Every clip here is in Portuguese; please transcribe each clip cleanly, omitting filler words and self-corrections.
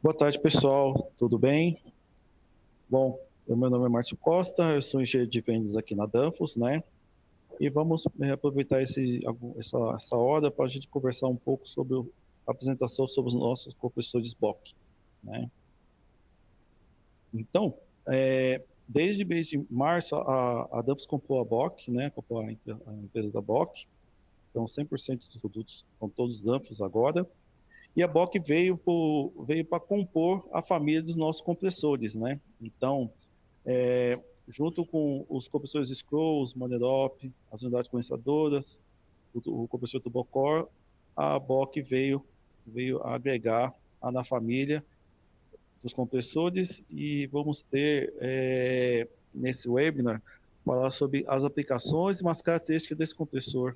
Boa tarde, pessoal. Tudo bem? Bom, o meu nome é Márcio Costa, eu sou engenheiro de vendas aqui na Danfoss, né? E vamos aproveitar essa hora para a gente conversar um pouco sobre a apresentação sobre os nossos professores BOK, né? Então, desde o mês de março, a Danfoss comprou a BOK, né? Comprou a empresa da BOK. Então, 100% dos produtos são todos Danfoss agora. E a BOK veio para compor a família dos nossos compressores, né? Então, junto com os compressores Scrolls, Monerop, as unidades condensadoras, o compressor Turbocor, a BOK veio agregar na família dos compressores e vamos ter, nesse webinar, falar sobre as aplicações e as características desse compressor.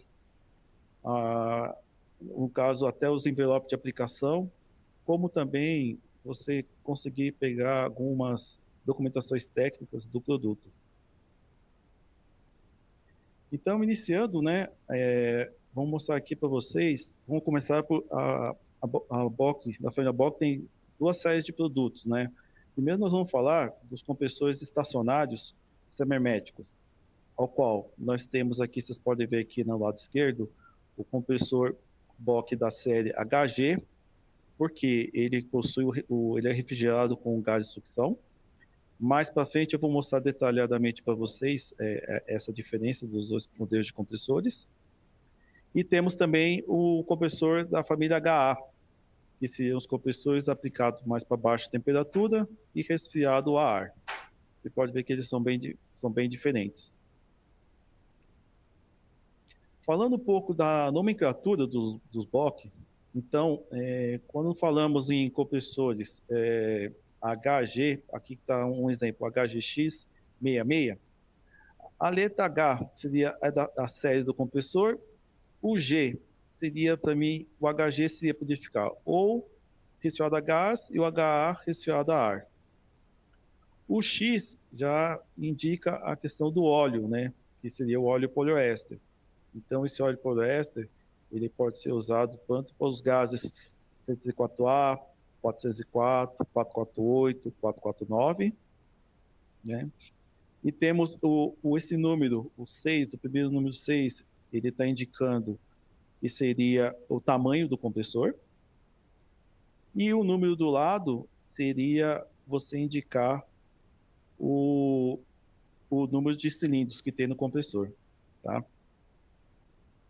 No caso, até os envelopes de aplicação, como também você conseguir pegar algumas documentações técnicas do produto. Então, iniciando, né, vamos mostrar aqui para vocês, vamos começar por a BOK, da família BOK tem duas séries de produtos, né? Primeiro nós vamos falar dos compressores estacionários semiherméticos, ao qual nós temos aqui, vocês podem ver aqui no lado esquerdo, o compressor BOK da série HG, porque ele possui ele é refrigerado com gás de sucção. Mais para frente eu vou mostrar detalhadamente para vocês essa diferença dos dois modelos de compressores. E temos também o compressor da família HA, que seriam os compressores aplicados mais para baixa temperatura e resfriado a ar. Você pode ver que eles são bem diferentes. Falando um pouco da nomenclatura dos BOK, então, quando falamos em compressores HG, aqui está um exemplo, HGX66, a letra H seria a série do compressor, o G seria, para mim, o HG seria para ficar ou resfriado a gás e o HA resfriado a ar. O X já indica a questão do óleo, né, que seria o óleo poliéster. Então, esse óleo poliéster, ele pode ser usado tanto para os gases 104A, 404, 448, 449, né? E temos esse número, o 6, o primeiro número 6, ele está indicando que seria o tamanho do compressor. E o número do lado seria você indicar o número de cilindros que tem no compressor, tá?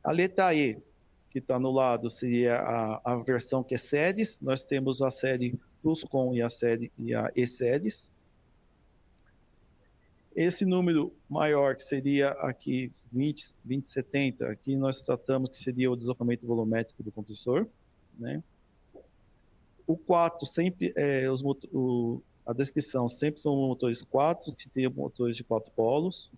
A letra E, que está no lado, seria a versão que é series. Nós temos a série Pluscom e a E-Series. Esse número maior, que seria aqui 2070, aqui nós tratamos que seria o deslocamento volumétrico do compressor, né? O 4 sempre, a descrição sempre são motores 4, que tem motores de 4 polos.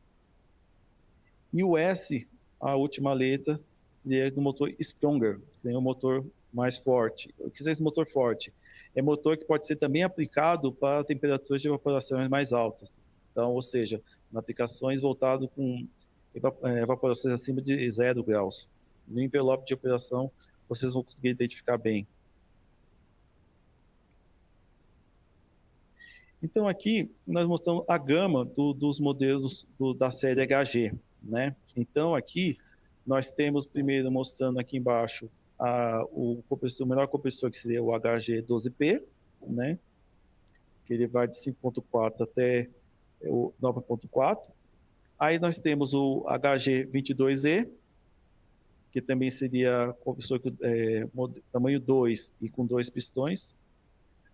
E o S, a última letra, seria do motor Stronger, seria um motor mais forte. O que seria esse motor forte? É motor que pode ser também aplicado para temperaturas de evaporação mais altas. Então, ou seja, em aplicações voltadas com evaporações acima de 0 graus. No envelope de operação, vocês vão conseguir identificar bem. Então, aqui, nós mostramos a gama dos modelos da série HG, né? Então, aqui, nós temos primeiro mostrando aqui embaixo o menor compressor, que seria o HG12P, né? Que ele vai de 5.4 até o 9.4. Aí nós temos o HG22E, que também seria compressor tamanho 2 e com 2 pistões.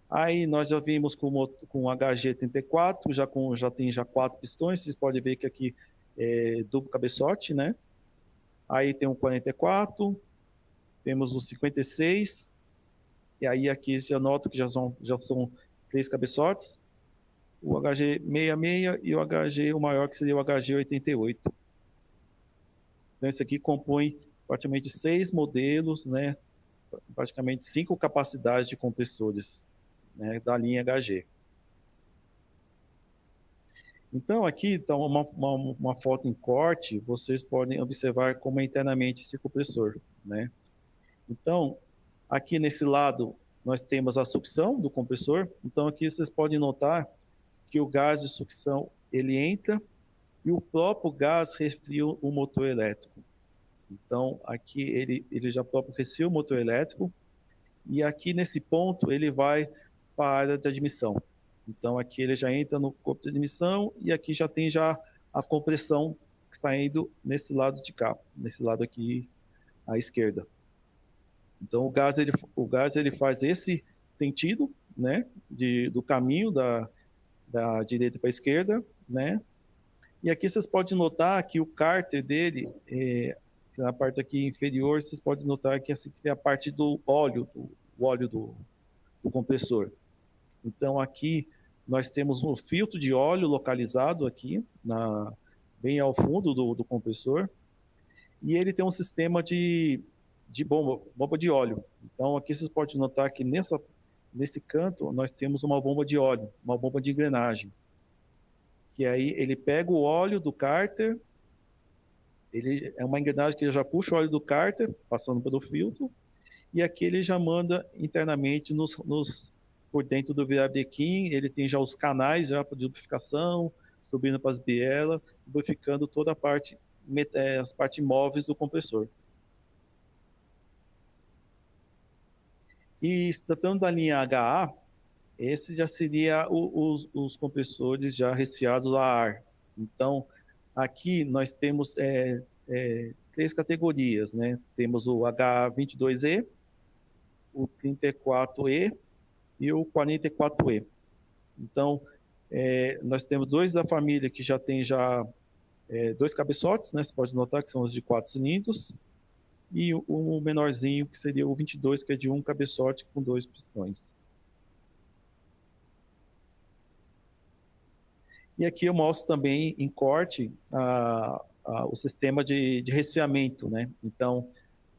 Aí nós já vimos com o HG34, já tem 4 pistões, vocês podem ver que aqui é duplo cabeçote, né? Aí tem o 44, temos o 56, e aí aqui já noto que já são 3 cabeçotes, o HG66 e o HG, o maior, que seria o HG88. Então esse aqui compõe praticamente 6 modelos, né? Praticamente 5 capacidades de compressores, né, da linha HG. Então, aqui está uma foto em corte, vocês podem observar como é internamente esse compressor, né? Então, aqui nesse lado, nós temos a sucção do compressor. Então, aqui vocês podem notar que o gás de sucção, ele entra e o próprio gás resfria o motor elétrico. Então, aqui ele já próprio resfria o motor elétrico e aqui nesse ponto ele vai para a área de admissão. Então, aqui ele já entra no corpo de admissão e aqui já tem já a compressão que está indo nesse lado de cá, nesse lado aqui à esquerda. Então, o gás ele faz esse sentido, né, do caminho da direita para a esquerda, né? E aqui vocês podem notar que o cárter dele, na parte aqui inferior, vocês podem notar que assim, tem a parte do óleo, o óleo do compressor. Então, aqui nós temos um filtro de óleo localizado aqui, bem ao fundo do compressor, e ele tem um sistema de bomba de óleo. Então, aqui vocês podem notar que nesse canto nós temos uma bomba de óleo, uma bomba de engrenagem. Que aí ele pega o óleo do cárter, ele é uma engrenagem que já puxa o óleo do cárter, passando pelo filtro, e aqui ele já manda internamente por dentro do virabequim, ele tem já os canais já de lubrificação, subindo para as bielas, lubrificando toda a parte, as partes móveis do compressor. E se tratando da linha HA, esse já seria os compressores já resfriados a ar. Então, aqui nós temos 3 categorias, né? Temos o H22E, o 34E e o 44E. Então, nós temos 2 da família que já tem 2 cabeçotes, né? Você pode notar que são os de 4 cilindros, e o menorzinho, que seria o 22, que é de 1 cabeçote com 2 pistões. E aqui eu mostro também em corte o sistema de resfriamento, né? Então,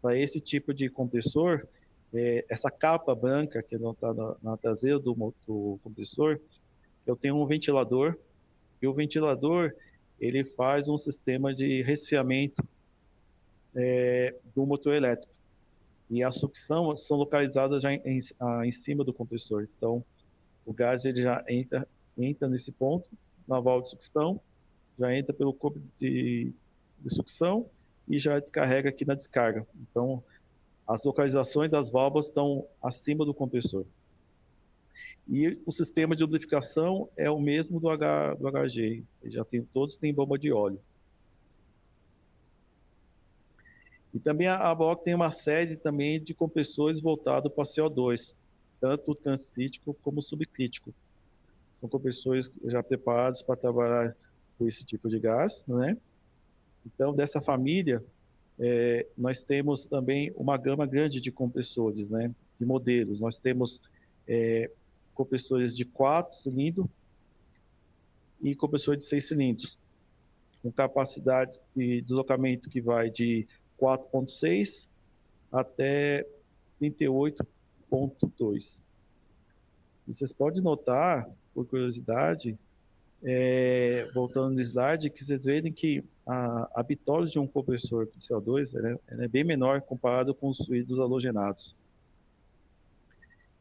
para esse tipo de compressor, essa capa branca que está na traseira do compressor, eu tenho um ventilador, e o ventilador ele faz um sistema de resfriamento do motor elétrico. E a sucção são localizadas já em cima do compressor. Então, o gás ele já entra nesse ponto, na válvula de sucção, já entra pelo corpo de sucção e já descarrega aqui na descarga. Então, as localizações das válvulas estão acima do compressor. E o sistema de lubrificação é o mesmo do HG. Todos têm bomba de óleo. E também a BOC tem uma série também de compressores voltados para CO2, tanto transcrítico como subcrítico. São compressores já preparados para trabalhar com esse tipo de gás, né? Então, dessa família, nós temos também uma gama grande de compressores, né? De modelos. Nós temos compressores de 4 cilindros e compressores de 6 cilindros, com capacidade de deslocamento que vai de 4,6 até 38,2. E vocês podem notar, por curiosidade, voltando no slide, que vocês veem que a bitose de um compressor de CO2 ela é bem menor comparado com os fluidos halogenados.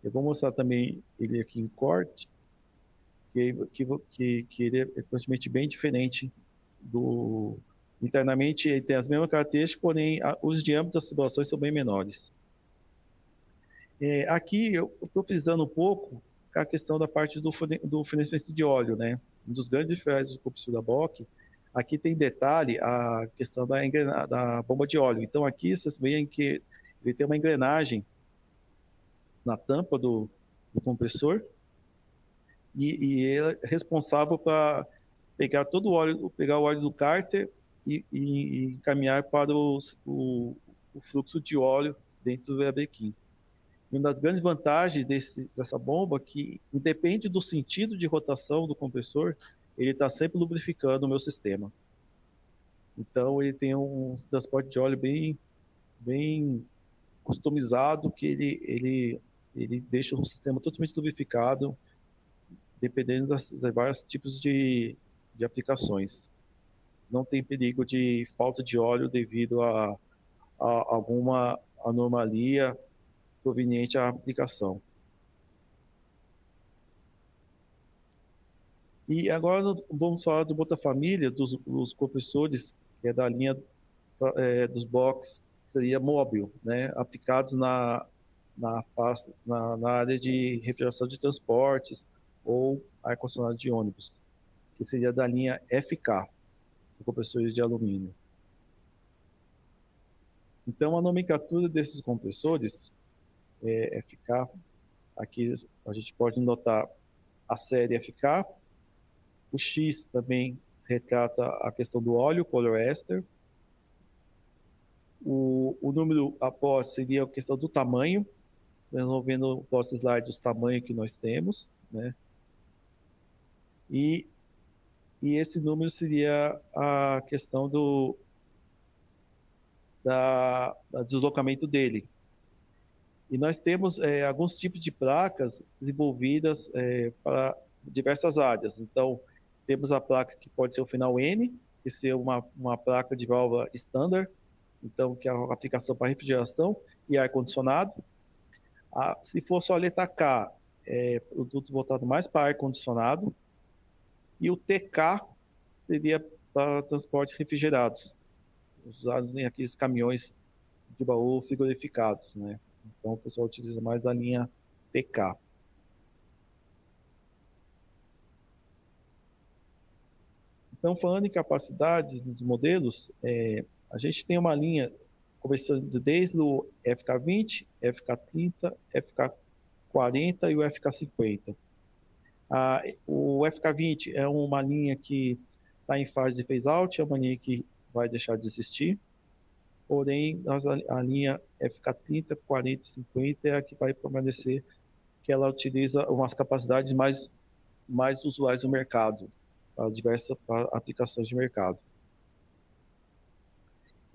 Eu vou mostrar também ele aqui em corte, que ele é praticamente bem diferente internamente ele tem as mesmas características, porém os diâmetros das tubulações são bem menores. Aqui eu estou frisando um pouco a questão da parte do fornecimento de óleo, né? Um dos grandes diferenciais do compressor da BOC, aqui tem detalhe a questão da bomba de óleo. Então aqui vocês veem que ele tem uma engrenagem na tampa do compressor e ele é responsável para pegar todo o óleo, pegar o óleo do cárter e encaminhar para o fluxo de óleo dentro do virabequim. Uma das grandes vantagens dessa bomba é que, independe do sentido de rotação do compressor, ele está sempre lubrificando o meu sistema. Então, ele tem um transporte de óleo bem customizado, que ele deixa o sistema totalmente lubrificado, dependendo das vários tipos de aplicações. Não tem perigo de falta de óleo devido a alguma anomalia proveniente à aplicação. E agora vamos falar de outra família dos compressores, que é da linha dos box, seria móvel, né, aplicados na área de refrigeração de transportes ou ar-condicionado de ônibus, que seria da linha FK, são compressores de alumínio. Então, a nomenclatura desses compressores é FK, aqui a gente pode notar a série FK, o X também retrata a questão do óleo poliéster, o número após seria a questão do tamanho, vocês vão vendo no próximo slide os tamanhos que nós temos, né? E esse número seria a questão do deslocamento dele. E nós temos alguns tipos de placas desenvolvidas para diversas áreas. Então, temos a placa que pode ser o final N, que ser uma placa de válvula standard, então, que é a aplicação para refrigeração e ar-condicionado. Se for só a letra K, é produto voltado mais para ar-condicionado. E o TK seria para transportes refrigerados, usados em aqueles caminhões de baú frigorificados, né? Então, o pessoal utiliza mais da linha TK. Então, falando em capacidades dos modelos, a gente tem uma linha começando desde o FK20, FK30, FK40 e o FK50. O FK20 é uma linha que está em fase de phase-out, é uma linha que vai deixar de existir. Porém, a linha FK30, 40 e 50 é a que vai permanecer, que ela utiliza umas capacidades mais usuais no mercado, para diversas aplicações de mercado.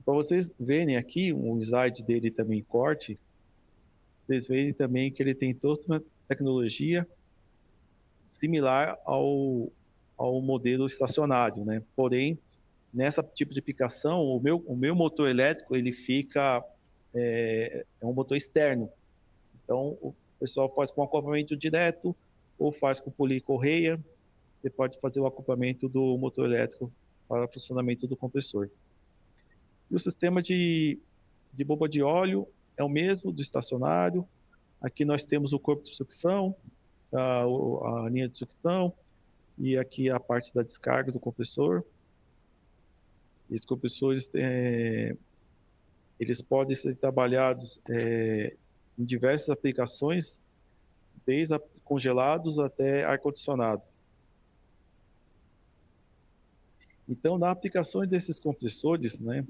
Para vocês verem aqui, um slide dele também em corte, vocês verem também que ele tem toda uma tecnologia similar ao modelo estacionário, né? Porém, nessa tipo de aplicação, o meu motor elétrico, ele fica, é um motor externo. Então, o pessoal faz com acoplamento direto ou faz com policorreia. Você pode fazer o acoplamento do motor elétrico para o funcionamento do compressor. E o sistema de bomba de óleo é o mesmo do estacionário. Aqui nós temos o corpo de sucção, a linha de sucção, e aqui a parte da descarga do compressor. Esses compressores, eles podem ser trabalhados em diversas aplicações, desde congelados até ar-condicionado. Então, na aplicação desses compressores, né,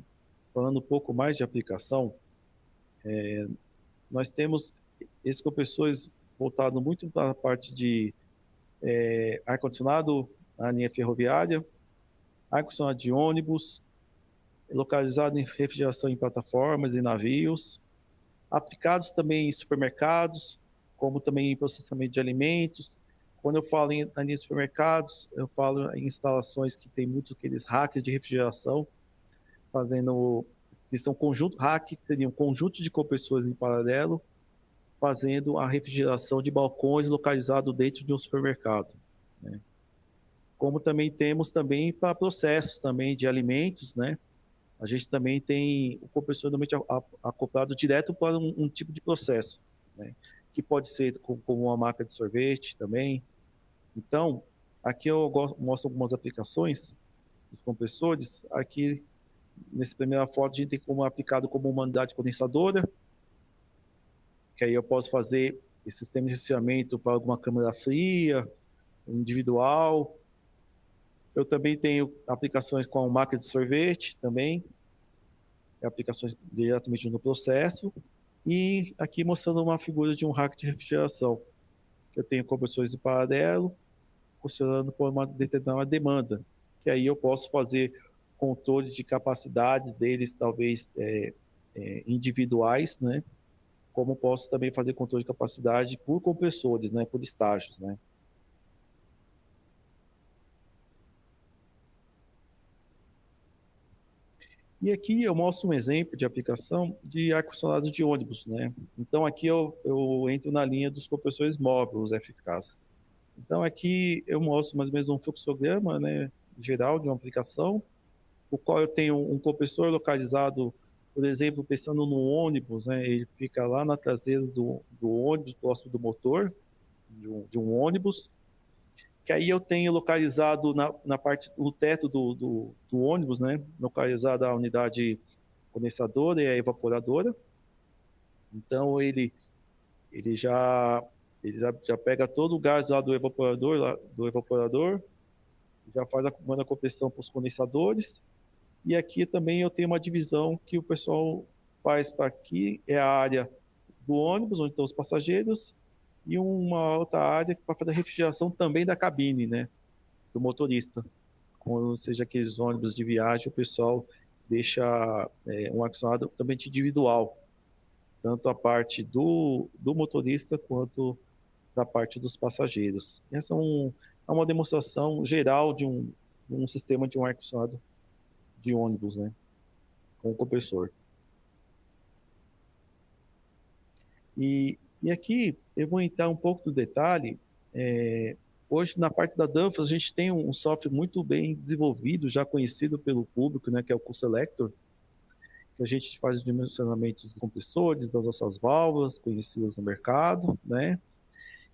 falando um pouco mais de aplicação, nós temos esses compressores voltados muito para a parte de ar-condicionado na linha ferroviária, ar-condicionado de ônibus, localizado em refrigeração em plataformas e navios, aplicados também em supermercados, como também em processamento de alimentos. Quando eu falo em linha de supermercados, eu falo em instalações que tem muitos aqueles racks de refrigeração, que são conjunto rack, que seria um conjunto de compressores em paralelo, fazendo a refrigeração de balcões localizados dentro de um supermercado, né? Como também temos também para processos também de alimentos, né? A gente também tem o compressor normalmente acoplado direto para um tipo de processo, né? Que pode ser como uma máquina de sorvete também. Então, aqui eu mostro algumas aplicações dos compressores. Aqui, nessa primeira foto, a gente tem como aplicado como uma unidade condensadora, que aí eu posso fazer esse sistema de resfriamento para alguma câmara fria, individual. Eu também tenho aplicações com a máquina de sorvete também, aplicações diretamente no processo. E aqui mostrando uma figura de um rack de refrigeração. Eu tenho compressores de paralelo, funcionando por uma determinada demanda, que aí eu posso fazer controle de capacidades deles, talvez individuais, né? Como posso também fazer controle de capacidade por compressores, né? Por estágios, né? E aqui eu mostro um exemplo de aplicação de ar-condicionado de ônibus, né? Então aqui eu entro na linha dos compressores móveis, os FKs. Então, aqui eu mostro mais ou menos um fluxograma, né, geral de uma aplicação, o qual eu tenho um compressor localizado, por exemplo, pensando no ônibus, né, ele fica lá na traseira do ônibus, próximo do motor de um ônibus, que aí eu tenho localizado na parte, no teto do ônibus, né, localizada a unidade condensadora e a evaporadora. Então, ele já, já pega todo o gás lá do evaporador, já faz manda a compressão para os condensadores. E aqui também eu tenho uma divisão que o pessoal faz para aqui, é a área do ônibus, onde estão os passageiros, e uma outra área para fazer a refrigeração também da cabine, né, do motorista. Quando seja aqueles ônibus de viagem, o pessoal deixa um ar-condicionado totalmente individual, tanto a parte do motorista quanto da parte dos passageiros. Essa é uma demonstração geral de um sistema de um ar-condicionado de ônibus, né, com compressor. E aqui eu vou entrar um pouco do detalhe. Hoje, na parte da Danfoss, a gente tem um software muito bem desenvolvido, já conhecido pelo público, né, que é o Q-Selector, que a gente faz o dimensionamento dos compressores, das nossas válvulas, conhecidas no mercado, né?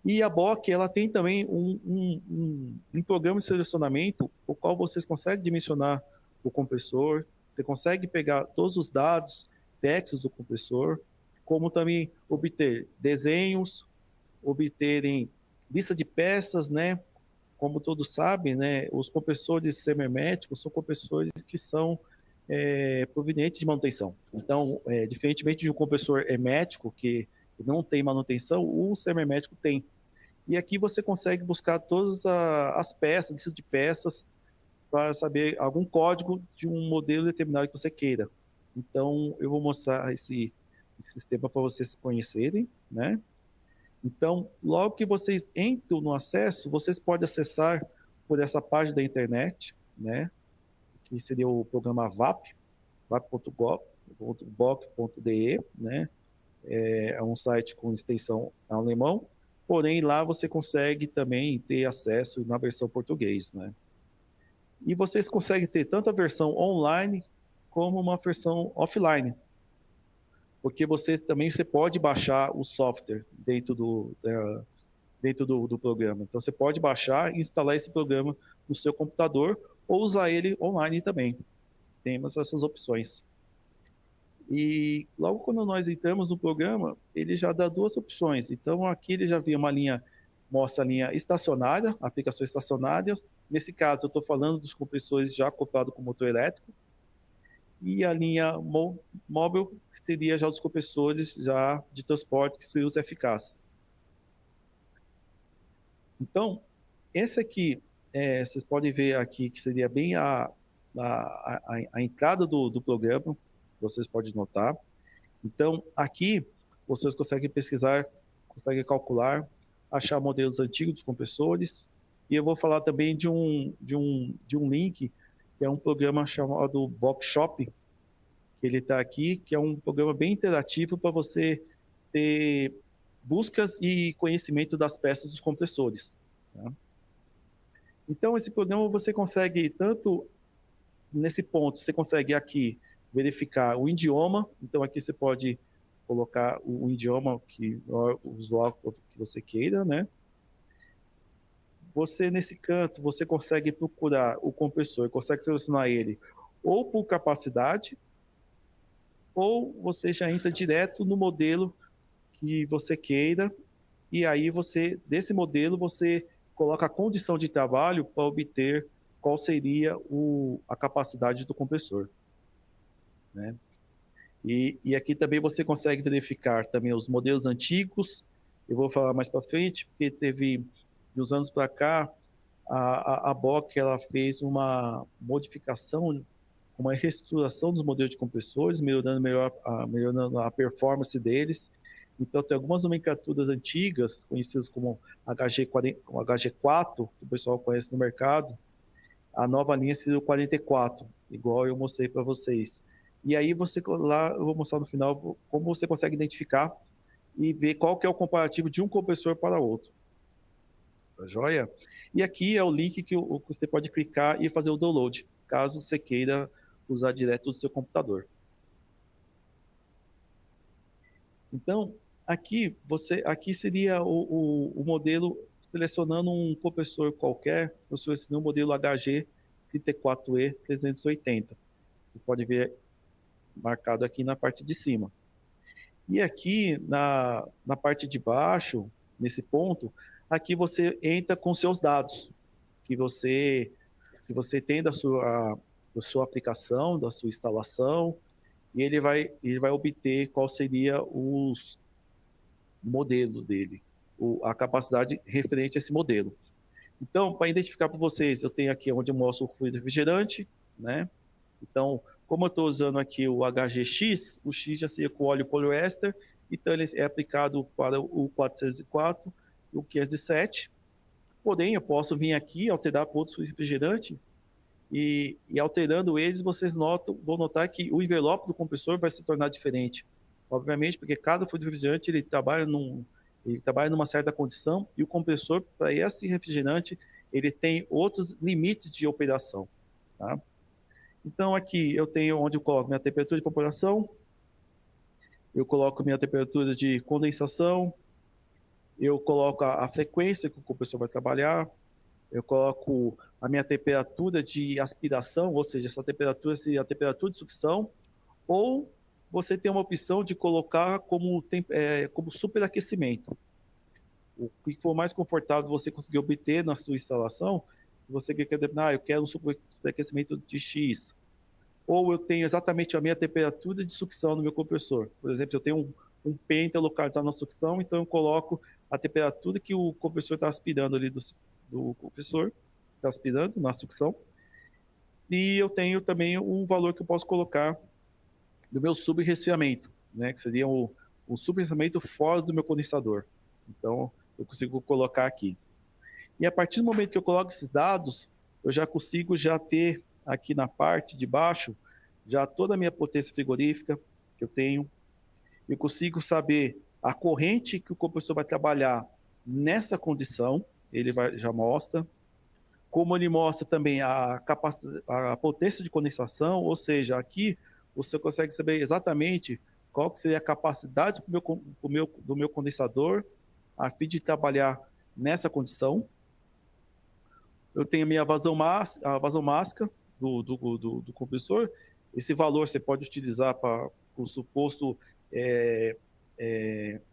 E a BOK, ela tem também um programa de selecionamento, o qual vocês conseguem dimensionar o compressor, você consegue pegar todos os dados técnicos do compressor, como também obter desenhos, obterem lista de peças, né? Como todos sabem, né, os compressores semiherméticos são compressores que são provenientes de manutenção. Então, diferentemente de um compressor hermético, que não tem manutenção, o semihermético tem. E aqui você consegue buscar todas as peças, listas de peças, para saber algum código de um modelo determinado que você queira. Então, eu vou mostrar esse sistema para vocês conhecerem, né? Então, logo que vocês entram no acesso, vocês podem acessar por essa página da internet, né? Que seria o programa VAP, vap.boc.de, né? É um site com extensão alemão, porém lá você consegue também ter acesso na versão português, né? E vocês conseguem ter tanto a versão online como uma versão offline, porque você pode baixar o software dentro do programa. Então você pode baixar e instalar esse programa no seu computador ou usar ele online também. Temos essas opções. E logo quando nós entramos no programa, ele já dá duas opções. Então aqui ele já vem uma linha, mostra a linha estacionária, aplicações estacionárias. Nesse caso eu estou falando dos compressores já acoplados com motor elétrico. E a linha móvel, que seria já dos compressores já de transporte, que seria os eficazes. Então, esse aqui, vocês podem ver aqui que seria bem a entrada do programa, vocês podem notar. Então, aqui, vocês conseguem pesquisar, conseguem calcular, achar modelos antigos dos compressores. E eu vou falar também de um link, que é um programa chamado Boxshop, que ele está aqui, que é um programa bem interativo para você ter buscas e conhecimento das peças dos compressores. Tá? Então, esse programa você consegue, tanto nesse ponto, você consegue aqui verificar o idioma, então aqui você pode colocar o idioma que o usuário que você queira, né? Você, nesse canto, você consegue procurar o compressor, consegue selecionar ele ou por capacidade, ou você já entra direto no modelo que você queira, e aí você, desse modelo, você coloca a condição de trabalho para obter qual seria a capacidade do compressor, né? E aqui também você consegue verificar também os modelos antigos, eu vou falar mais para frente, porque teve, nos anos para cá, a BOC ela fez uma modificação, uma reestruturação dos modelos de compressores, melhorando a performance deles. Então, tem algumas nomenclaturas antigas, conhecidas como HG4, que o pessoal conhece no mercado. A nova linha seria o 44, igual eu mostrei para vocês. E aí, lá eu vou mostrar no final como você consegue identificar e ver qual que é o comparativo de um compressor para outro. joia? E aqui é o link que você pode clicar e fazer o download, caso você queira usar direto do seu computador. Então, aqui seria o modelo, selecionando um compressor qualquer, eu selecionei o modelo HG34E380. Você pode ver marcado aqui na parte de cima. E aqui na parte de baixo, nesse ponto, aqui você entra com seus dados que você tem da sua aplicação, da sua instalação, e ele vai obter qual seria o modelo dele, a capacidade referente a esse modelo. Então, para identificar para vocês, eu tenho aqui onde eu mostro o fluido refrigerante, né? Então, como eu estou usando aqui o HGX, o X já seria com óleo poliéster, então ele é aplicado para o 404 e o 507. Porém, eu posso vir aqui, alterar para outro refrigerante, e alterando eles, vocês vão notar que o envelope do compressor vai se tornar diferente. Obviamente, porque cada fluido refrigerante ele trabalha numa certa condição, e o compressor, para esse refrigerante, ele tem outros limites de operação. Tá? Então, aqui eu tenho onde eu coloco minha temperatura de evaporação, eu coloco minha temperatura de condensação, eu coloco a frequência que o compressor vai trabalhar, eu coloco a minha temperatura de aspiração, ou seja, essa temperatura seria a temperatura de sucção, ou você tem uma opção de colocar como superaquecimento. O que for mais confortável você conseguir obter na sua instalação, se você quer determinar, eu quero um superaquecimento de X, ou eu tenho exatamente a minha temperatura de sucção no meu compressor. Por exemplo, eu tenho um penta localizado na sucção, então eu coloco a temperatura que o compressor está aspirando ali do compressor, está aspirando na sucção, e eu tenho também um valor que eu posso colocar do meu subresfriamento, né, que seria o subresfriamento fora do meu condensador. Então, eu consigo colocar aqui. E a partir do momento que eu coloco esses dados, eu já consigo ter aqui na parte de baixo já toda a minha potência frigorífica que eu tenho. Eu consigo saber a corrente que o compressor vai trabalhar nessa condição, ele já mostra. Como ele mostra também a potência de condensação, ou seja, aqui você consegue saber exatamente qual que seria a capacidade do meu condensador a fim de trabalhar nessa condição. Eu tenho a minha vazão máxima do compressor. Esse valor você pode utilizar para o suposto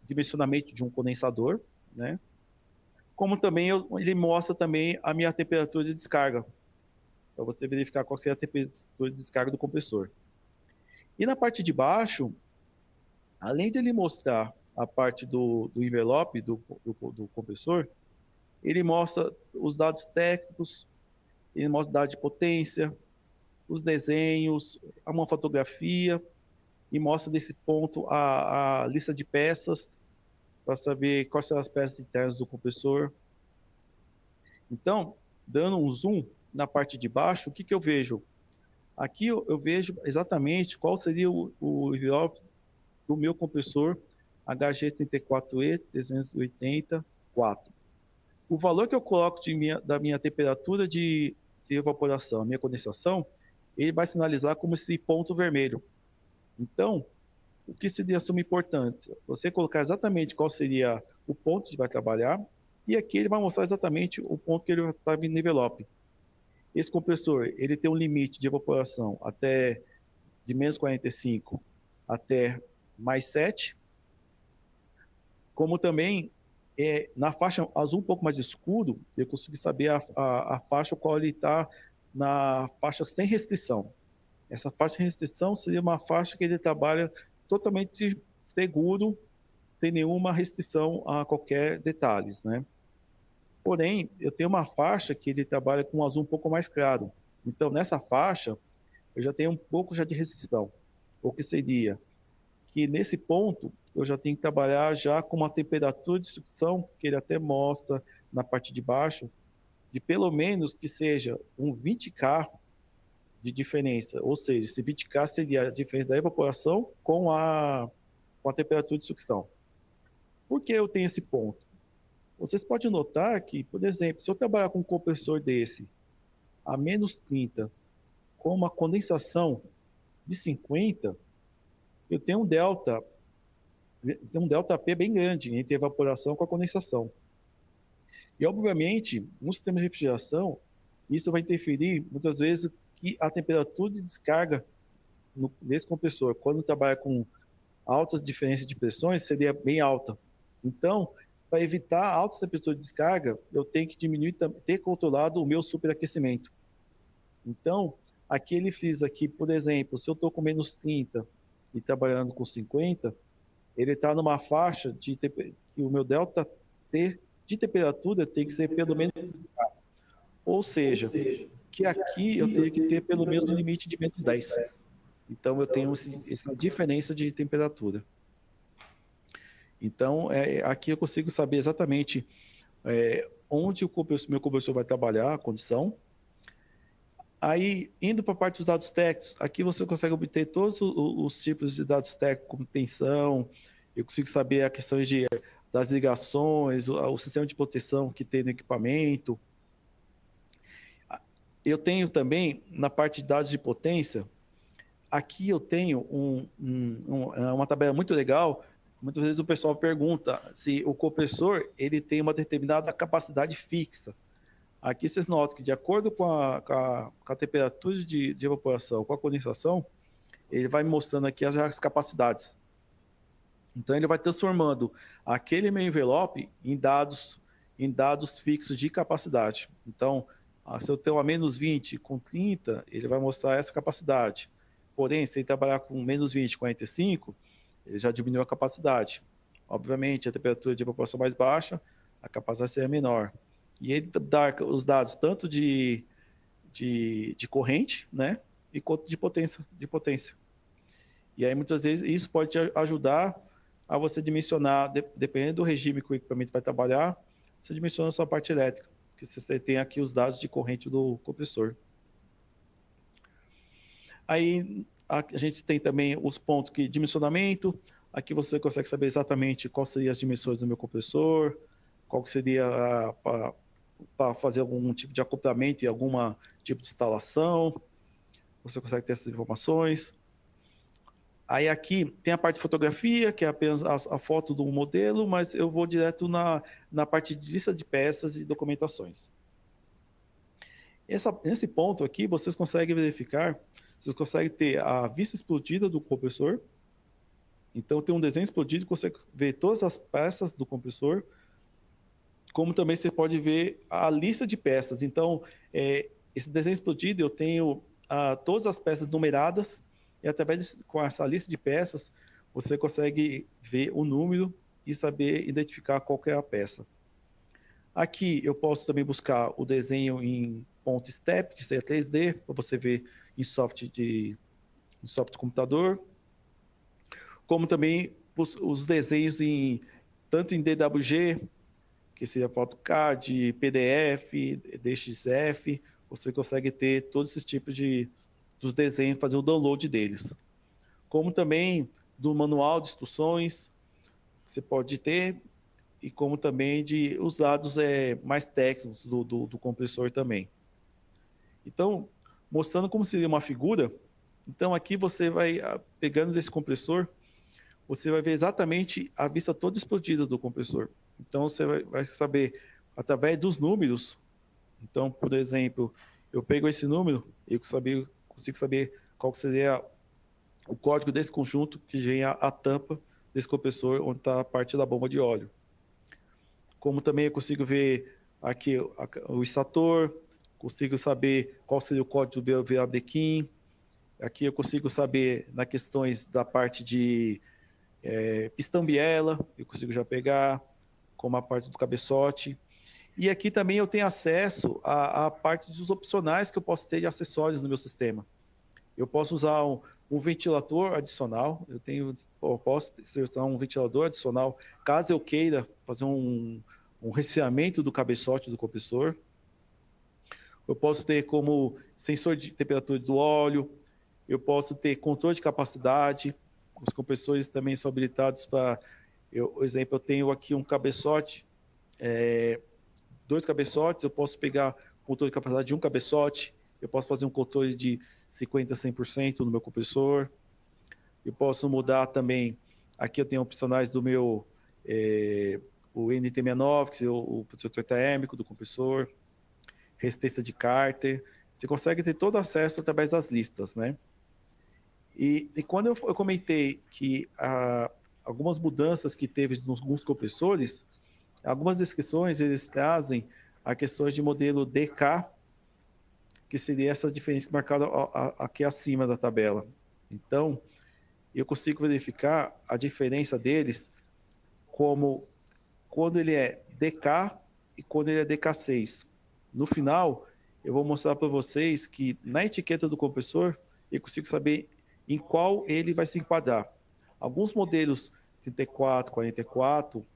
dimensionamento de um condensador, né? Como também ele mostra também a minha temperatura de descarga, para você verificar qual seria a temperatura de descarga do compressor. E na parte de baixo, além de ele mostrar a parte do envelope do compressor, ele mostra os dados técnicos, ele mostra dados de potência, os desenhos, uma fotografia, e mostra nesse ponto a lista de peças, para saber quais são as peças internas do compressor. Então, dando um zoom na parte de baixo, o que eu vejo? Aqui eu vejo exatamente qual seria o envelope do meu compressor HG34E380-4. O valor que eu coloco da minha temperatura de evaporação, a minha condensação, ele vai sinalizar como esse ponto vermelho. Então, o que seria suma importante? Você colocar exatamente qual seria o ponto que vai trabalhar, e aqui ele vai mostrar exatamente o ponto que ele está vindo no envelope. Esse compressor, ele tem um limite de evaporação até de menos 45 até mais 7, como também na faixa azul um pouco mais escuro, eu consigo saber a faixa qual ele está na faixa sem restrição. Essa faixa de restrição seria uma faixa que ele trabalha totalmente seguro, sem nenhuma restrição a qualquer detalhes, né? Porém, eu tenho uma faixa que ele trabalha com um azul um pouco mais claro. Então, nessa faixa, eu já tenho um pouco já de restrição. O que seria que nesse ponto eu já tenho que trabalhar já com uma temperatura de sucção, que ele até mostra na parte de baixo, de pelo menos que seja um 20K de diferença. Ou seja, esse 20K seria a diferença da evaporação com a temperatura de sucção. Por que eu tenho esse ponto? Vocês podem notar que, por exemplo, se eu trabalhar com um compressor desse a menos 30, com uma condensação de 50, eu tenho um delta P bem grande entre a evaporação com a condensação. E, obviamente, no sistema de refrigeração, isso vai interferir, muitas vezes, que a temperatura de descarga desse compressor, quando trabalha com altas diferenças de pressões, seria bem alta. Então, para evitar altas temperaturas de descarga, eu tenho que diminuir, ter controlado o meu superaquecimento. Então, aqui ele fez aqui, por exemplo, se eu estou com menos 30 e trabalhando com 50, ele está numa faixa que o meu delta T de temperatura tem que ser pelo menos, ou seja, que aqui eu tenho que ter pelo menos no limite de menos 10. Então, eu tenho essa diferença de temperatura. Então, aqui eu consigo saber exatamente onde o meu compressor vai trabalhar, a condição. Aí, indo para a parte dos dados técnicos, aqui você consegue obter todos os tipos de dados técnicos, como tensão, eu consigo saber a questão das ligações, o sistema de proteção que tem no equipamento. Eu tenho também, na parte de dados de potência, aqui eu tenho uma tabela muito legal. Muitas vezes o pessoal pergunta se o compressor ele tem uma determinada capacidade fixa. Aqui vocês notam que, de acordo com a temperatura de evaporação, com a condensação, ele vai mostrando aqui as capacidades. Então, ele vai transformando aquele meio envelope em dados fixos de capacidade. Então, se eu tenho a menos 20 com 30, ele vai mostrar essa capacidade. Porém, se ele trabalhar com menos 20, 45, ele já diminuiu a capacidade. Obviamente, a temperatura de evaporação mais baixa, a capacidade seria menor. E ele dá os dados tanto de corrente, né, e quanto de potência. E aí, muitas vezes, isso pode te ajudar a você dimensionar, dependendo do regime que o equipamento vai trabalhar, você dimensiona a sua parte elétrica, porque você tem aqui os dados de corrente do compressor. Aí, a gente tem também os pontos de dimensionamento. Aqui você consegue saber exatamente quais seriam as dimensões do meu compressor, qual que seria para fazer algum tipo de acoplamento e algum tipo de instalação. Você consegue ter essas informações. Aí aqui tem a parte de fotografia, que é apenas a foto do modelo, mas eu vou direto na parte de lista de peças e documentações. Nesse ponto aqui, vocês conseguem verificar, vocês conseguem ter a vista explodida do compressor. Então, tem um desenho explodido que você vê todas as peças do compressor, como também você pode ver a lista de peças. Então, esse desenho explodido, eu tenho todas as peças numeradas, e através com essa lista de peças, você consegue ver o número e saber identificar qual que é a peça. Aqui eu posso também buscar o desenho em ponto step, que seria 3D, para você ver em software de computador, como também os desenhos tanto em DWG, que seria AutoCAD, PDF, DXF, você consegue ter todos esses tipos dos desenhos, fazer o download deles. Como também do manual de instruções, que você pode ter, e como também os dados mais técnicos do compressor também. Então, mostrando como seria uma figura, então aqui você vai, pegando desse compressor, você vai ver exatamente a vista toda explodida do compressor. Então, você vai saber, através dos números, então, por exemplo, eu pego esse número e eu consigo saber qual seria o código desse conjunto que vem a tampa desse compressor, onde está a parte da bomba de óleo. Como também eu consigo ver aqui o estator, consigo saber qual seria o código do VABDKIM. Aqui eu consigo saber, nas questões da parte de pistão biela, eu consigo já pegar, como a parte do cabeçote. E aqui também eu tenho acesso à parte dos opcionais que eu posso ter de acessórios no meu sistema. Eu posso usar um ventilador adicional, eu posso selecionar um ventilador adicional, caso eu queira fazer um resfriamento do cabeçote do compressor. Eu posso ter como sensor de temperatura do óleo, eu posso ter controle de capacidade, os compressores também são habilitados para, por exemplo, eu tenho aqui um cabeçote 2 cabeçotes, eu posso pegar controle de capacidade de um cabeçote, eu posso fazer um controle de 50% a 100% no meu compressor, eu posso mudar também, aqui eu tenho opcionais do meu, o NT69, que é o protetor térmico do compressor, resistência de cárter, você consegue ter todo acesso através das listas, né? E quando eu comentei que algumas mudanças que teve nos alguns compressores, algumas descrições eles trazem a questões de modelo DK, que seria essa diferença marcada aqui acima da tabela. Então, eu consigo verificar a diferença deles como quando ele é DK e quando ele é DK6. No final, eu vou mostrar para vocês que na etiqueta do compressor, eu consigo saber em qual ele vai se enquadrar. Alguns modelos 34, 44,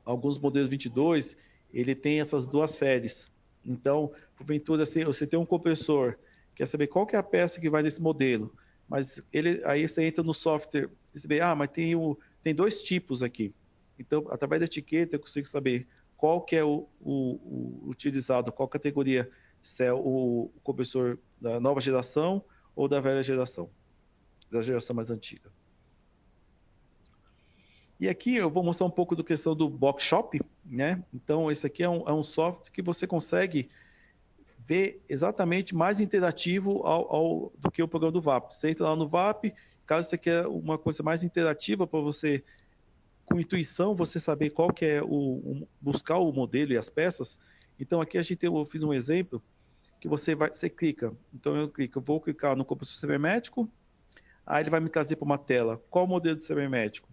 alguns modelos 22, ele tem essas duas séries. Então, porventura, assim, você tem um compressor, quer saber qual que é a peça que vai nesse modelo, mas aí você entra no software e você vê, mas tem 2 tipos aqui. Então, através da etiqueta, eu consigo saber qual que é o utilizado, qual categoria, se é o compressor da nova geração ou da velha geração, da geração mais antiga. E aqui eu vou mostrar um pouco da questão do Box Shop, né? Então, esse aqui é um software que você consegue ver exatamente mais interativo do que o programa do VAP. Você entra lá no VAP, caso você quer uma coisa mais interativa para você, com intuição, você saber qual que é buscar o modelo e as peças. Então, aqui eu fiz um exemplo que você clica. Então, eu vou clicar no compressor cibermétrico, aí ele vai me trazer para uma tela qual o modelo de cibermétrico.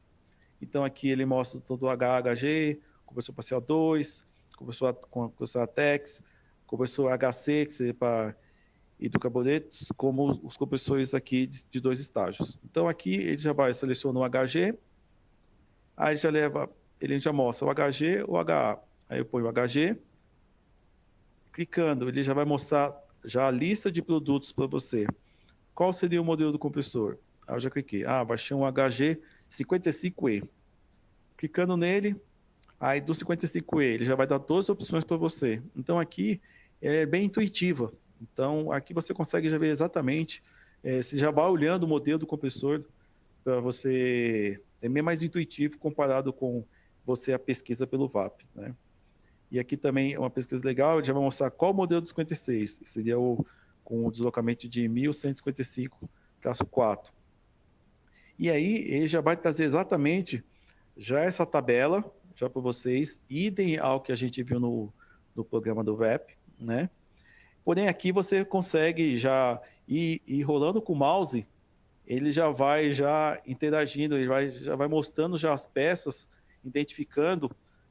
Então, aqui ele mostra todo o HHG, compressor parcial 2, compressor ATEX, compressor HC, que seria para hidrocarburetos, como os compressores aqui de 2 estágios. Então, aqui ele já vai selecionar o HG, aí ele já mostra o HG ou HA. Aí eu ponho o HG, clicando, ele já vai mostrar já a lista de produtos para você. Qual seria o modelo do compressor? Aí eu já cliquei. Baixei um HG 55E. Clicando nele, aí do 55E, ele já vai dar 12 opções para você. Então aqui é bem intuitiva. Então aqui você consegue já ver exatamente, você já vai olhando o modelo do compressor para você, é bem mais intuitivo comparado com você a pesquisa pelo VAP, né? E aqui também é uma pesquisa legal, ele já vai mostrar qual o modelo do 56, seria com o deslocamento de 1155-4. E aí ele já vai trazer exatamente já essa tabela, já para vocês, idem ao que a gente viu no programa do VEP, né? Porém, aqui você consegue já ir rolando com o mouse, ele já vai interagindo, já vai mostrando já as peças, identificando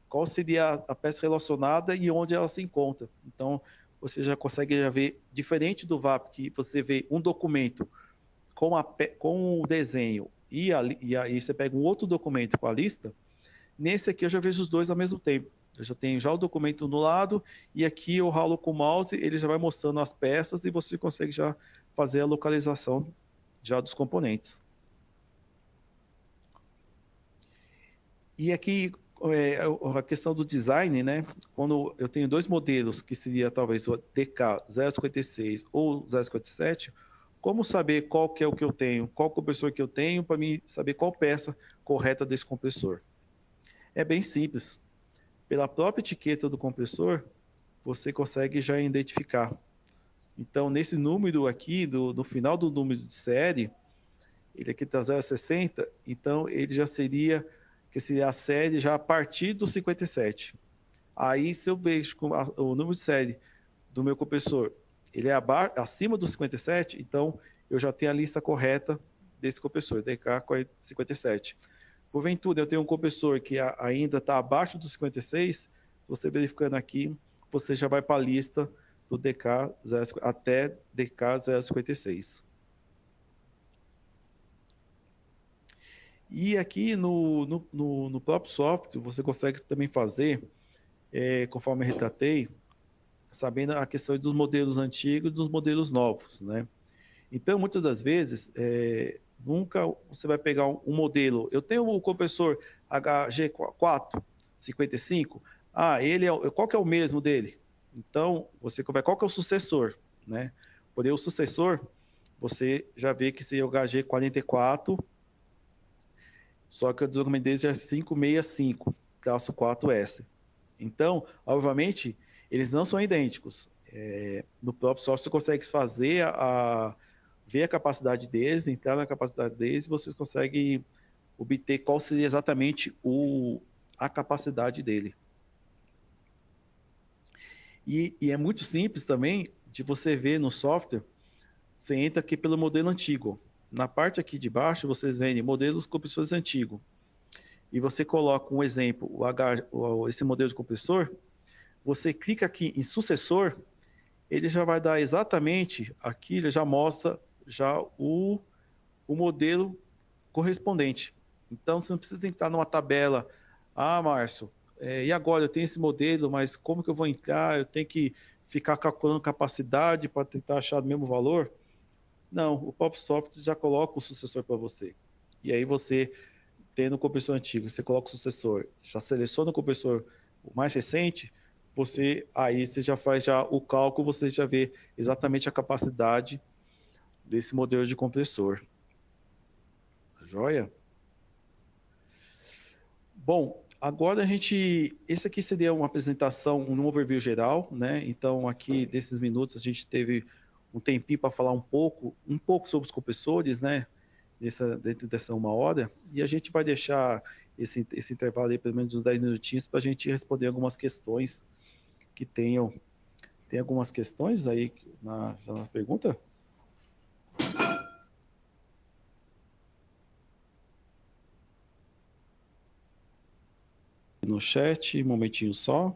qual seria a peça relacionada e onde ela se encontra. Então, você já consegue já ver, diferente do VAP, que você vê um documento com o desenho e aí você pega um outro documento com a lista, nesse aqui eu já vejo os dois ao mesmo tempo. Eu já tenho já o documento no lado e aqui eu ralo com o mouse, ele já vai mostrando as peças e você consegue já fazer a localização já dos componentes. E aqui a questão do design, né? Quando eu tenho 2 modelos, que seria talvez o DK056 ou 057, como saber qual que é o que eu tenho, qual compressor que eu tenho, para mim saber qual peça correta desse compressor? É bem simples. Pela própria etiqueta do compressor, você consegue já identificar. Então, nesse número aqui, no final do número de série, ele aqui está 060, então ele já seria, que seria a série já a partir do 57. Aí, se eu vejo o número de série do meu compressor, ele é acima do 57, então eu já tenho a lista correta desse compressor, DK57. Porventura, eu tenho um compressor que ainda está abaixo do 56, você verificando aqui, você já vai para a lista do até DK056. E aqui no próprio software, você consegue também fazer, conforme eu retratei, sabendo a questão dos modelos antigos e dos modelos novos, né? Então, muitas das vezes, nunca você vai pegar um modelo. Eu tenho o compressor HG4 55, Qual que é o mesmo dele? Então, você vai, qual que é o sucessor, né? Por o sucessor, você já vê que seria o HG44, só que o documento dele já é 565-4S. Então, obviamente, eles não são idênticos. No próprio software você consegue fazer ver a capacidade deles, entrar na capacidade deles, e vocês conseguem obter qual seria exatamente a capacidade dele. E é muito simples também de você ver no software, você entra aqui pelo modelo antigo. Na parte aqui de baixo, vocês veem modelos compressores antigos. E você coloca um exemplo, esse modelo de compressor, você clica aqui em sucessor, ele já vai dar exatamente, aqui ele já mostra já o modelo correspondente. Então, você não precisa entrar numa tabela, Márcio, e agora eu tenho esse modelo, mas como que eu vou entrar? Eu tenho que ficar calculando capacidade para tentar achar o mesmo valor? Não, o próprio software já coloca o sucessor para você. E aí você, tendo o compressor antigo, você coloca o sucessor, já seleciona o compressor mais recente, aí você já faz já o cálculo, você já vê exatamente a capacidade desse modelo de compressor. Joia? Bom, agora esse aqui seria uma apresentação, um overview geral, né? Então aqui desses minutos a gente teve um tempinho para falar um pouco sobre os compressores, né? Dentro dessa 1 hora, e a gente vai deixar esse intervalo aí pelo menos uns 10 minutinhos para a gente responder algumas questões que tenham. Tem algumas questões aí na pergunta? No chat, um momentinho só.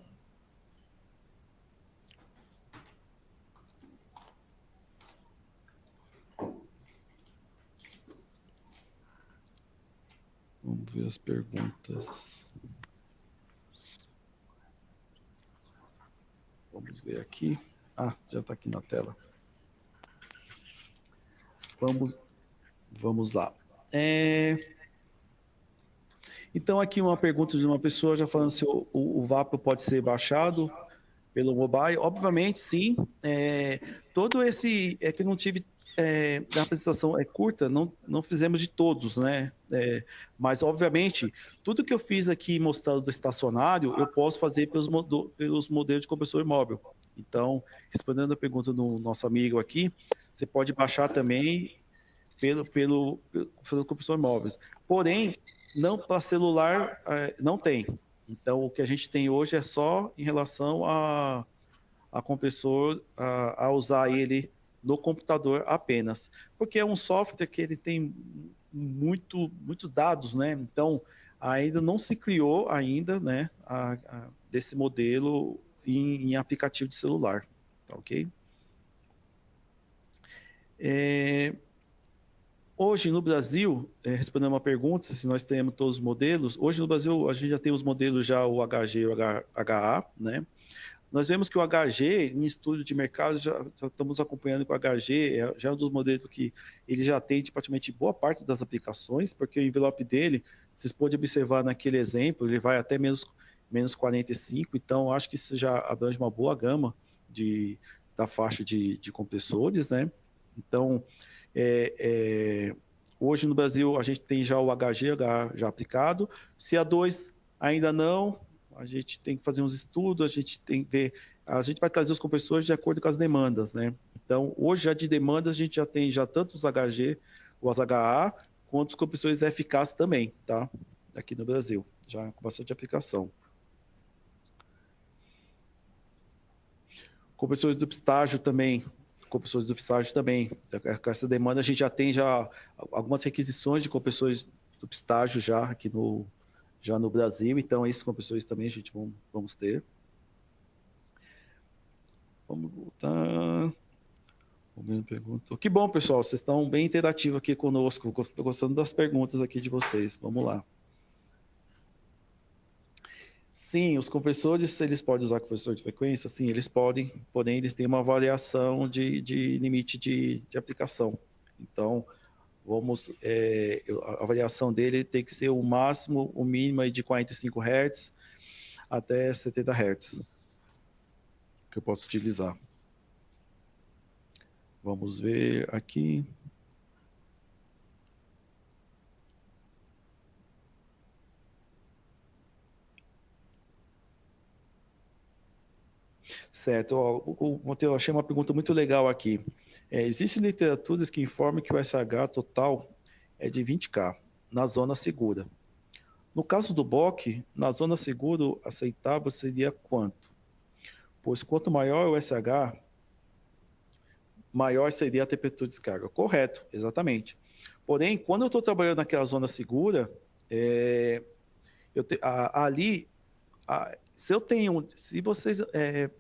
Vamos ver as perguntas. Vamos ver aqui. Já está aqui na tela. Vamos lá. Então, aqui uma pergunta de uma pessoa já falando se o VAPO pode ser baixado pelo mobile. Obviamente, sim. Todo esse... É que eu não tive... a apresentação é curta, não fizemos de todos, né? Mas, obviamente, tudo que eu fiz aqui mostrando do estacionário, eu posso fazer pelos modelos de compressor móvel. Então, respondendo a pergunta do nosso amigo aqui, você pode baixar também pelo compressor móveis. Porém, não para celular, não tem. Então, o que a gente tem hoje é só em relação a compressor, a usar ele no computador apenas. Porque é um software que ele tem muitos dados, né? Então, ainda não se criou ainda, né, desse modelo em aplicativo de celular, tá ok? Hoje no Brasil, respondendo uma pergunta, se nós temos todos os modelos, hoje no Brasil a gente já tem os modelos já o HG e o HA, né? Nós vemos que o HG, em estudo de mercado, já estamos acompanhando que o HG já é um dos modelos que ele já atende praticamente boa parte das aplicações, porque o envelope dele, vocês podem observar naquele exemplo, ele vai até menos 45, então acho que isso já abrange uma boa gama da faixa de compressores, né? Então, hoje no Brasil a gente tem já o HG já aplicado, CA2 ainda não, a gente tem que fazer uns estudos, a gente tem que ver, a gente vai trazer os compressores de acordo com as demandas, né? Então, hoje já de demandas a gente já tem tanto os HG, os HA, quanto os compressores eficazes também, tá? Aqui no Brasil, já com bastante aplicação. Compressores do estágio também, com essa demanda a gente já tem algumas requisições de compressores do estágio já aqui no Brasil, então esses compressores também a gente vamos ter. Vamos voltar. Pergunta. Que bom, pessoal, vocês estão bem interativos aqui conosco, estou gostando das perguntas aqui de vocês, vamos lá. Sim, os compressores, eles podem usar compressor de frequência? Sim, eles podem, porém eles têm uma variação de limite de aplicação. Então, a variação dele tem que ser o máximo, o mínimo aí de 45 Hz. até 70 Hz que eu posso utilizar. Vamos ver aqui. Certo. Eu achei uma pergunta muito legal aqui. Existem literaturas que informam que o SH total é de 20K na zona segura. No caso do BOC, na zona segura, aceitável seria quanto? Pois quanto maior o SH, maior seria a temperatura de descarga. Correto, exatamente. Porém, quando eu estou trabalhando naquela zona segura, ali, se vocês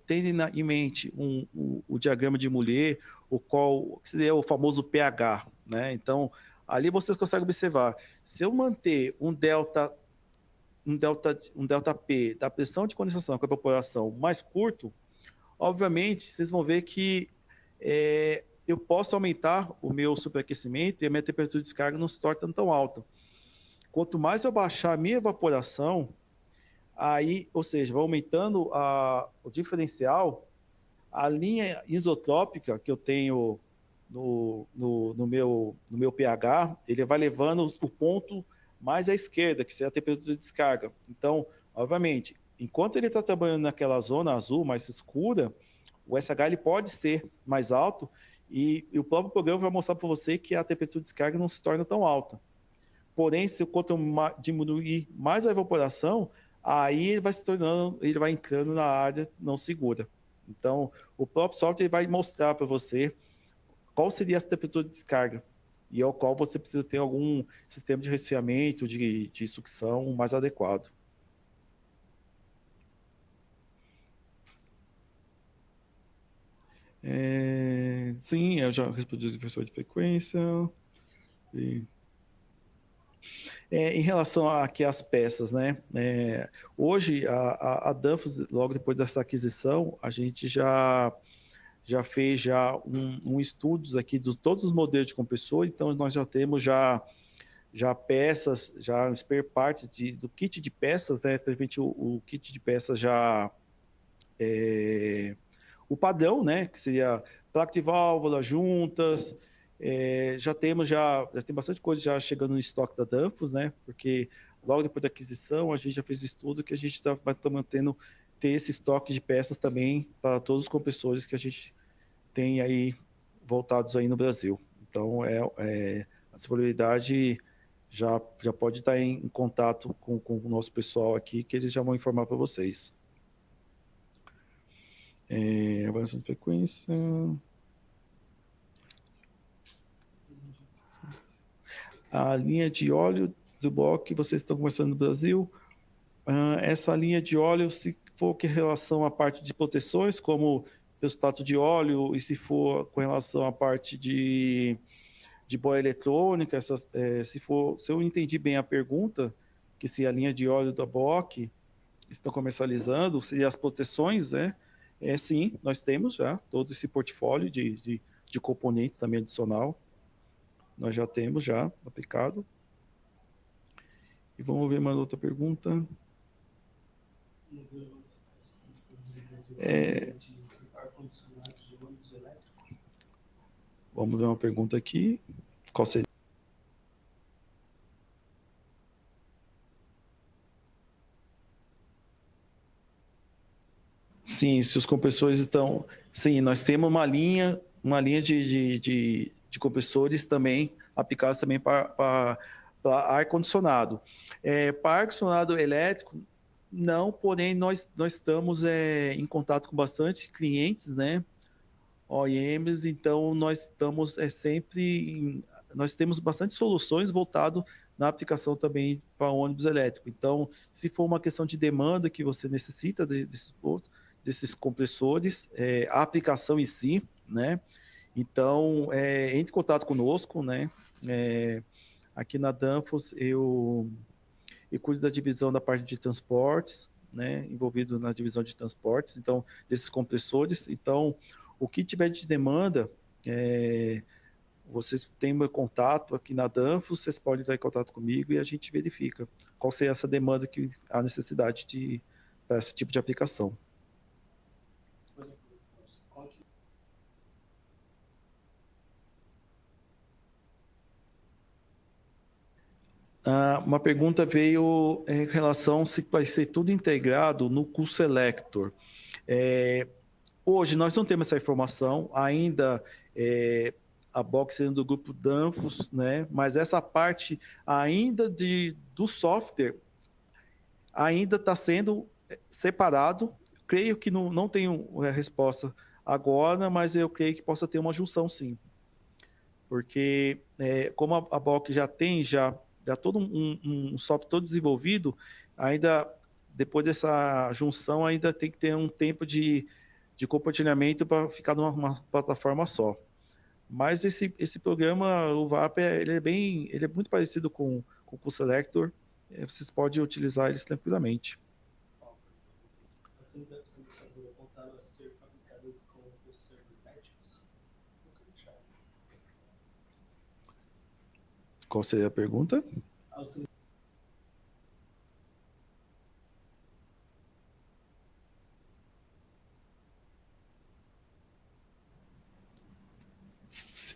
terem em mente o diagrama de Mullier, o qual seria o famoso pH, né? Então, ali vocês conseguem observar. Se eu manter um delta P da pressão de condensação com a evaporação mais curto, obviamente, vocês vão ver que eu posso aumentar o meu superaquecimento e a minha temperatura de descarga não se torna tão alta. Quanto mais eu baixar a minha evaporação, aí, ou seja, vai aumentando o diferencial, a linha isotrópica que eu tenho no meu pH, ele vai levando o ponto mais à esquerda, que seria a temperatura de descarga. Então, obviamente, enquanto ele está trabalhando naquela zona azul mais escura, o SH ele pode ser mais alto e o próprio programa vai mostrar para você que a temperatura de descarga não se torna tão alta. Porém, se quanto diminuir mais a evaporação, aí ele vai entrando na área não segura. Então, o próprio software vai mostrar para você qual seria a temperatura de descarga e ao qual você precisa ter algum sistema de resfriamento, de sucção mais adequado. Sim, eu já respondi o diversor de frequência. Em relação aqui às peças, né? Hoje, a Danfoss, logo depois dessa aquisição, a gente já fez estudos aqui de todos os modelos de compressor, então nós já temos já peças, já spare parts do kit de peças, né? Principalmente o kit de peças já o padrão, né? Que seria placa de válvula, juntas. Já tem bastante coisa já chegando no estoque da Danfoss, né? Porque logo depois da aquisição a gente já fez o estudo que a gente está mantendo ter esse estoque de peças também para todos os compressores que a gente tem aí voltados aí no Brasil. Então, a disponibilidade já pode estar em contato com o nosso pessoal aqui, que eles já vão informar para vocês. Avaliação de frequência. A linha de óleo do BOC que vocês estão conversando no Brasil, essa linha de óleo, se for com relação à parte de proteções, como resultado de óleo, e se for com relação à parte de boia eletrônica, se eu entendi bem a pergunta, que se a linha de óleo da BOC estão comercializando, se as proteções, né? Sim, nós temos já todo esse portfólio de componentes também adicional, nós já temos já aplicado. E vamos ver mais outra pergunta. Vamos ver uma pergunta aqui. Qual seria? Sim, se os compressores estão... Sim, nós temos uma linha de compressores também aplicados também para ar-condicionado. Para ar-condicionado elétrico, não, porém nós estamos em contato com bastante clientes, né? OEMs, então nós estamos nós temos bastante soluções voltado na aplicação também para ônibus elétrico. Então, se for uma questão de demanda que você necessita desses compressores, a aplicação em si, né? Então, entre em contato conosco, né? Aqui na Danfoss, eu cuido da divisão da parte de transportes, né? Envolvido na divisão de transportes, então, desses compressores. Então, o que tiver de demanda, vocês têm meu contato aqui na Danfoss, vocês podem entrar em contato comigo e a gente verifica qual seria essa demanda, a necessidade esse tipo de aplicação. Uma pergunta veio em relação se vai ser tudo integrado no QSelector. Hoje nós não temos essa informação, ainda a box sendo do grupo Danfoss, né? Mas essa parte ainda do software ainda está sendo separado. Creio que não tenho a resposta agora, mas eu creio que possa ter uma junção, sim. Porque como a box já tem todo um software todo desenvolvido, ainda depois dessa junção ainda tem que ter um tempo de compartilhamento para ficar numa plataforma só. Mas esse programa, o VAP, ele é muito parecido com o QSelector. Vocês podem utilizar eles tranquilamente. Qual seria a pergunta?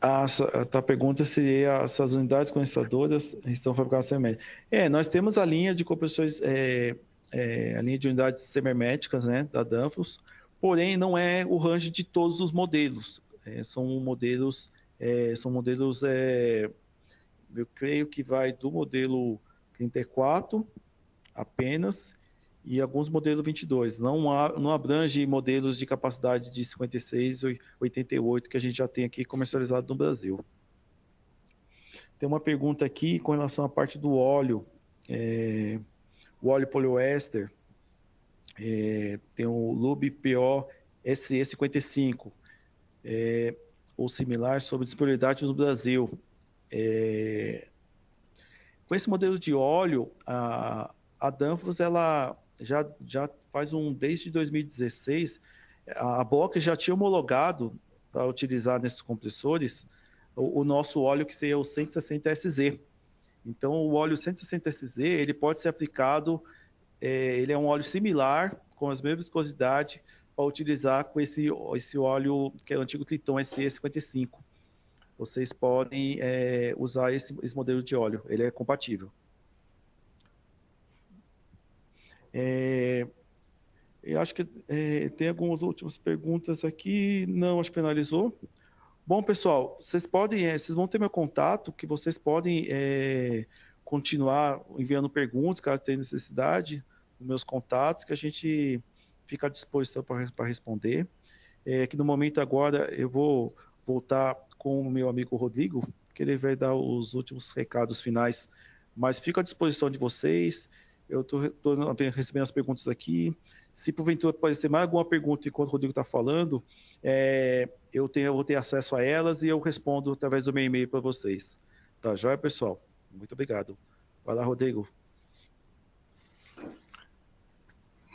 A pergunta seria: essas unidades condensadoras estão fabricadas herméticas? Nós temos a linha de compressores, a linha de unidades semiherméticas, né, da Danfoss, porém não é o range de todos os modelos. São modelos, eu creio que vai do modelo 34 apenas, e alguns modelos 22. Não abrange modelos de capacidade de 56 ou 88 que a gente já tem aqui comercializado no Brasil. Tem uma pergunta aqui com relação à parte do óleo, o óleo poliéster, tem o Lube PO SE55, ou similar, sobre disponibilidade no Brasil. Com esse modelo de óleo, a Danfoss, ela já faz desde 2016, a Bock já tinha homologado para utilizar nesses compressores o nosso óleo, que seria o 160SZ. Então, o óleo 160SZ, ele pode ser aplicado, ele é um óleo similar, com as mesmas viscosidades, para utilizar com esse óleo, que é o antigo Triton SE55. Vocês podem usar esse modelo de óleo, ele é compatível. Eu acho que tem algumas últimas perguntas aqui. Não, acho que finalizou. Bom, pessoal, vocês vão ter meu contato, que vocês podem continuar enviando perguntas, caso tenha necessidade, nos meus contatos, que a gente fica à disposição para responder. Que no momento agora eu vou voltar com o meu amigo Rodrigo, que ele vai dar os últimos recados finais, mas fico à disposição de vocês. Eu estou recebendo as perguntas aqui. Se porventura aparecer mais alguma pergunta enquanto o Rodrigo está falando, eu vou ter acesso a elas e eu respondo através do meu e-mail para vocês. Tá joia, pessoal? Muito obrigado. Vai lá, Rodrigo.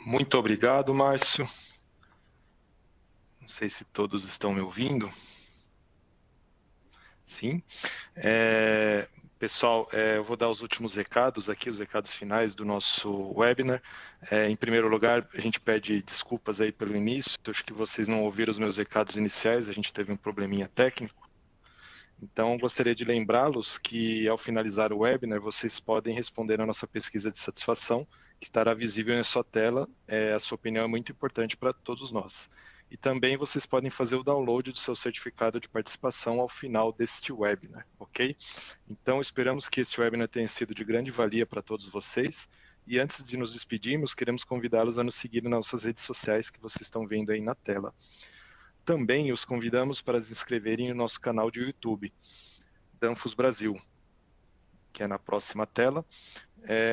Muito obrigado, Márcio. Não sei se todos estão me ouvindo. Sim. Pessoal, eu vou dar os últimos recados aqui, os recados finais do nosso webinar. Em primeiro lugar, a gente pede desculpas aí pelo início. Acho que vocês não ouviram os meus recados iniciais, a gente teve um probleminha técnico. Então, gostaria de lembrá-los que, ao finalizar o webinar, vocês podem responder a nossa pesquisa de satisfação, que estará visível na sua tela. A sua opinião é muito importante para todos nós. E também vocês podem fazer o download do seu certificado de participação ao final deste webinar, ok? Então, esperamos que este webinar tenha sido de grande valia para todos vocês. E antes de nos despedirmos, queremos convidá-los a nos seguir nas nossas redes sociais que vocês estão vendo aí na tela. Também os convidamos para se inscreverem no nosso canal de YouTube, Danfoss Brasil, que é na próxima tela,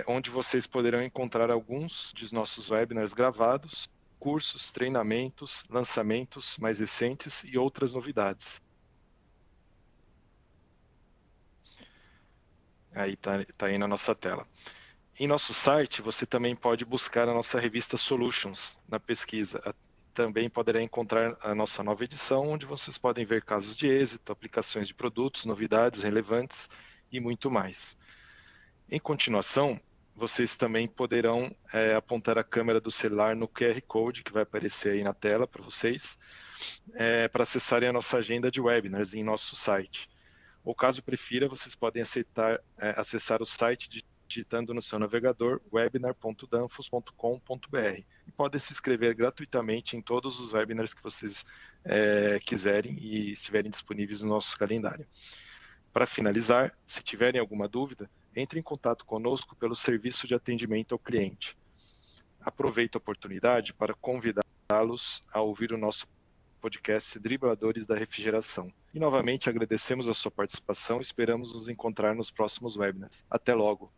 onde vocês poderão encontrar alguns dos nossos webinars gravados, cursos, treinamentos, lançamentos mais recentes e outras novidades. Aí está aí na nossa tela. Em nosso site, você também pode buscar a nossa revista Solutions na pesquisa. Também poderá encontrar a nossa nova edição, onde vocês podem ver casos de êxito, aplicações de produtos, novidades relevantes e muito mais. Em continuação, vocês também poderão apontar a câmera do celular no QR Code que vai aparecer aí na tela para vocês, para acessarem a nossa agenda de webinars em nosso site. Ou caso prefira, vocês podem acessar o site digitando no seu navegador webinar.danfoss.com.br e podem se inscrever gratuitamente em todos os webinars que vocês quiserem e estiverem disponíveis no nosso calendário. Para finalizar, se tiverem alguma dúvida, entre em contato conosco pelo serviço de atendimento ao cliente. Aproveito a oportunidade para convidá-los a ouvir o nosso podcast Dribladores da Refrigeração. E novamente agradecemos a sua participação e esperamos nos encontrar nos próximos webinars. Até logo!